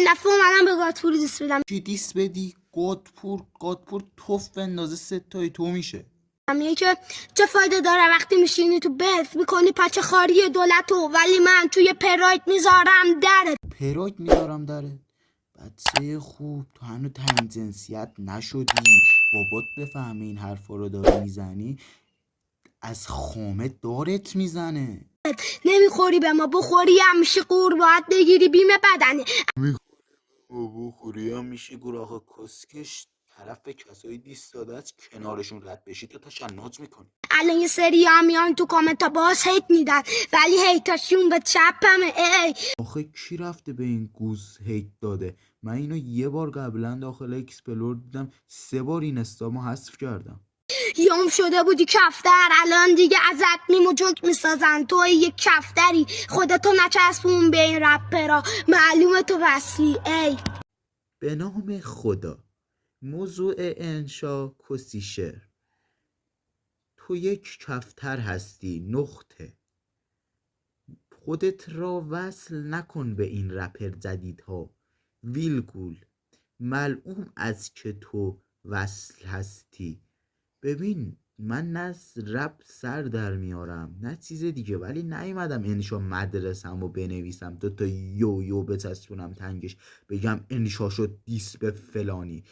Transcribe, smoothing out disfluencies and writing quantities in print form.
اولین دفعه اومدم به گادپور دیس بدم. چی دیس بدی؟ گادپور توف اندازه 3 تای تو میشه. میگه که چه فایده داره وقتی میشینی تو بس میکنی پچه خاری دولتو، ولی من توی پراید میذارم درت. پراید میذارم درت؟ بچه خوب، تو هنو تعیین جنسیت نشدی، بابات بفهمه این حرفا رو داری میزنی از خامه دارت میزنه. نمیخوری به ما، بخوری هم میشه قور، باید بگیری بیم بدنی. بخوری هم میشه گور. آقا کسکش، طرف کسایی دیست داده از کنارشون رد بشی تو تشنج میکنی. الان یه سری ها میان تو کامنت ها باز هیت میدن، ولی هیتاشون به چپمه. ای آخه کی رفته به این گوز هیت داده؟ من اینو یه بار قبلا داخل اکسپلور دیدم، 3 بار این استامو حذف کردم. یوم شده بودی کفتر، الان دیگه ازت میمو جوک میسازن. توی یه کفتری، خودتو نچسبون به این رپرا، معلومه تو وصلی. ای به نام خدا. موضوع انشا کسیشر. تو یک کفتر هستی، نقطه. خودت را وصل نکن به این رپر جدیدها، ویلگول. ملعون از که تو وصل هستی. ببین من نه از رپ سر در میارم نه چیز دیگه، ولی نیومدم انشا مدرسم و بنویسم دوتا یو بچسبونم تنگش بگم انشا شد دیس به فلانی.